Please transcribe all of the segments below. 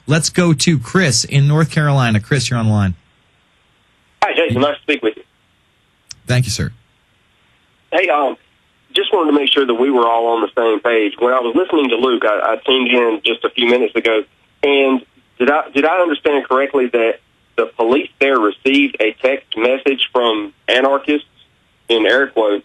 Let's go to Chris in North Carolina. Chris, you're on the line. Hi, Jason. Nice to speak with you. Thank you, sir. Hey, just wanted to make sure that we were all on the same page. When I was listening to Luke, I tuned in just a few minutes ago, and did I understand correctly that the police there received a text message from anarchists, in air quotes,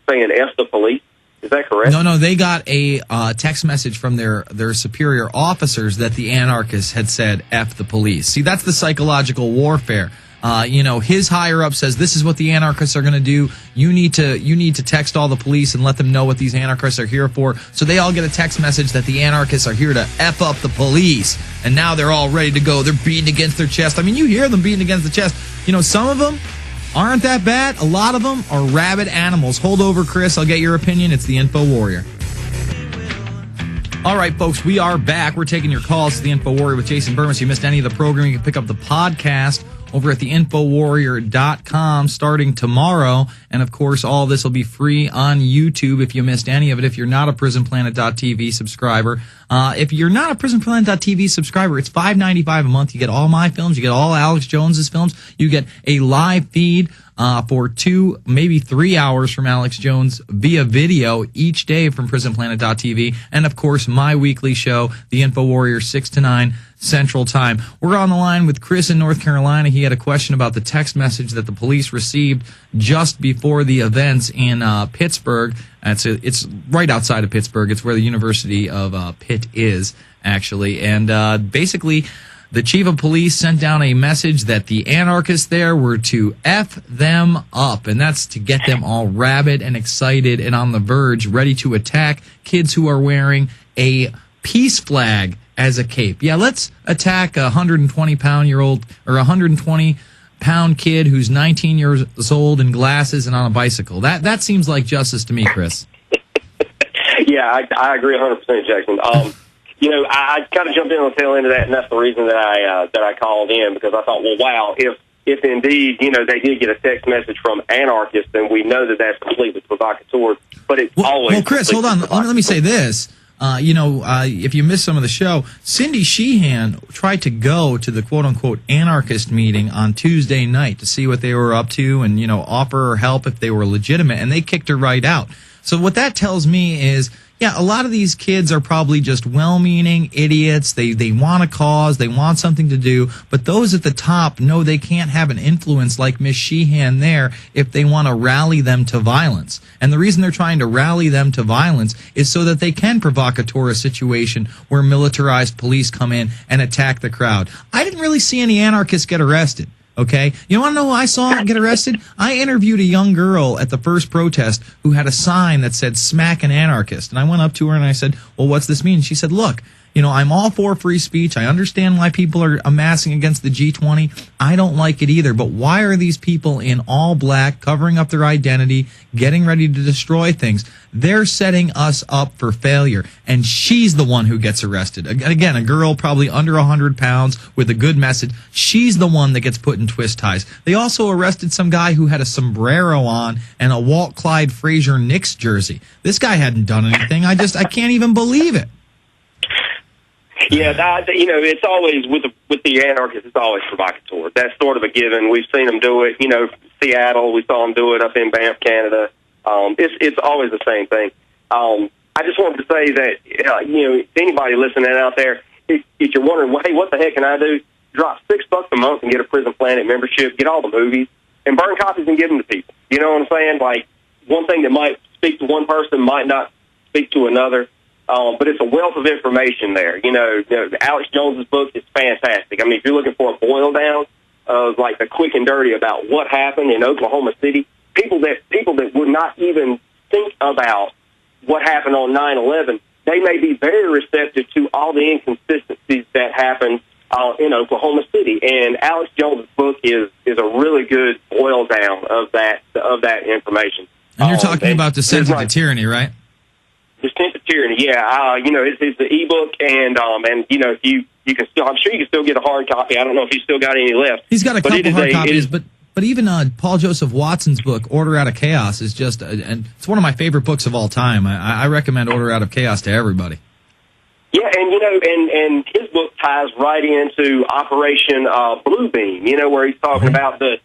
saying F the police? Is that correct? No, they got a text message from their superior officers that the anarchists had said F the police. See, that's the psychological warfare. His higher up says this is what the anarchists are going to do. You need to text all the police and let them know what these anarchists are here for. So they all get a text message that the anarchists are here to F up the police. And now they're all ready to go. They're beating against their chest. I mean, you hear them beating against the chest. Some of them aren't that bad. A lot of them are rabid animals. Hold over, Chris. I'll get your opinion. It's the Infowarrior. All right, folks, we are back. We're taking your calls to the Infowarrior with Jason Bermas. If you missed any of the program, you can pick up the podcast over at the Infowarrior.com starting tomorrow. And, of course, all this will be free on YouTube if you missed any of it. If you're not a PrisonPlanet.tv subscriber. If you're not a PrisonPlanet.tv subscriber, it's $5.95 a month. You get all my films. You get all Alex Jones's films. You get a live feed for 2, maybe 3 hours from Alex Jones via video each day from PrisonPlanet.tv. And, of course, my weekly show, The Infowarrior, 6 to 9 Central Time. We're on the line with Chris in North Carolina. He had a question about the text message that the police received just before the events in Pittsburgh. It's right outside of Pittsburgh. It's where the University of Pitt is, actually. And basically, the chief of police sent down a message that the anarchists there were to F them up, and that's to get them all rabid and excited and on the verge, ready to attack kids who are wearing a peace flag as a cape. Yeah, let's attack a 120-pound-year-old or 120-pound kid who's 19 years old in glasses and on a bicycle. That seems like justice to me, Chris. Yeah, I agree 100%, Jason. I kind of jumped in on the tail end of that, and that's the reason that I called in, because I thought, well, wow, if indeed, they did get a text message from anarchists, then we know that that's completely provocateur. But it's always... Well, Chris, hold on. Let me say this. If you missed some of the show, Cindy Sheehan tried to go to the quote-unquote anarchist meeting on Tuesday night to see what they were up to and, offer her help if they were legitimate, and they kicked her right out. So what that tells me is, yeah, a lot of these kids are probably just well-meaning idiots. They want a cause. They want something to do. But those at the top know they can't have an influence like Miss Sheehan there if they want to rally them to violence. And the reason they're trying to rally them to violence is so that they can provocateur a situation where militarized police come in and attack the crowd. I didn't really see any anarchists get arrested. Okay? You want to know who I saw get arrested? I interviewed a young girl at the first protest who had a sign that said, "Smack an anarchist." And I went up to her and I said, "Well, what's this mean?" And she said, "Look, I'm all for free speech. I understand why people are amassing against the G20. I don't like it either. But why are these people in all black, covering up their identity, getting ready to destroy things? They're setting us up for failure." And she's the one who gets arrested. Again, a girl probably under 100 pounds with a good message. She's the one that gets put in twist ties. They also arrested some guy who had a sombrero on and a Walt Clyde Frazier Knicks jersey. This guy hadn't done anything. I can't even believe it. Yeah, it's always with the anarchists. It's always provocateur. That's sort of a given. We've seen them do it. Seattle. We saw them do it up in Banff, Canada. It's always the same thing. I just wanted to say that anybody listening out there, if you're wondering, well, hey, what the heck can I do? Drop $6 a month and get a Prison Planet membership. Get all the movies and burn copies and give them to people. You know what I'm saying? Like, one thing that might speak to one person might not speak to another. But it's a wealth of information there. Alex Jones's book is fantastic. I mean, if you're looking for a boil down of like the quick and dirty about what happened in Oklahoma City, people that would not even think about what happened on 9/11, they may be very receptive to all the inconsistencies that happened in Oklahoma City. And Alex Jones's book is a really good boil down of that information. And you're talking about Descent into Tyranny, right? Descent to Tyranny, yeah. It's the ebook, and if you can still, I'm sure you can still get a hard copy. I don't know if he's still got any left. He's got a couple hard copies, but even Paul Joseph Watson's book, Order Out of Chaos, is just, and it's one of my favorite books of all time. I recommend Order Out of Chaos to everybody. Yeah, and and his book ties right into Operation Bluebeam. Where he's talking about the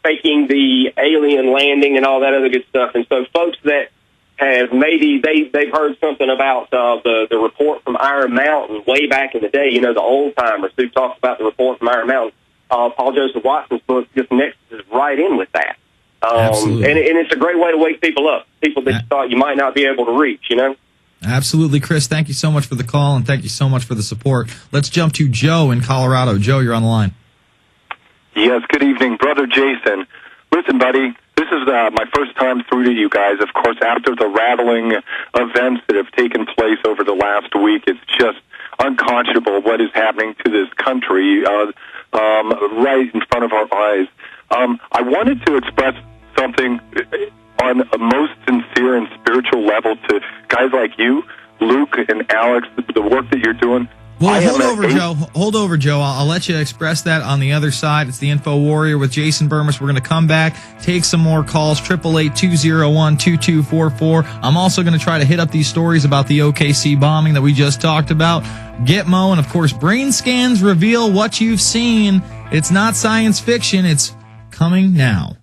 faking the alien landing and all that other good stuff. And so folks that have maybe they've heard something about the report from Iron Mountain way back in the day. The old timers who talked about the report from Iron Mountain. Paul Joseph Watson's book just nexuses right in with that. And it's a great way to wake people up, people that you thought you might not be able to reach, Absolutely, Chris. Thank you so much for the call, and thank you so much for the support. Let's jump to Joe in Colorado. Joe, you're on the line. Yes, good evening, Brother Jason. Listen, buddy, this is my first time through to you guys. Of course, after the rattling events that have taken place over the last week, it's just unconscionable what is happening to this country right in front of our eyes. I wanted to express something on a most sincere and spiritual level to guys like you, Luke and Alex, the work that you're doing. Well, hold over, Joe. I'll let you express that on the other side. It's the Infowarrior with Jason Bermas. We're going to come back, take some more calls, 888-201-2244. I'm also going to try to hit up these stories about the OKC bombing that we just talked about. Gitmo, and of course, brain scans reveal what you've seen. It's not science fiction. It's coming now.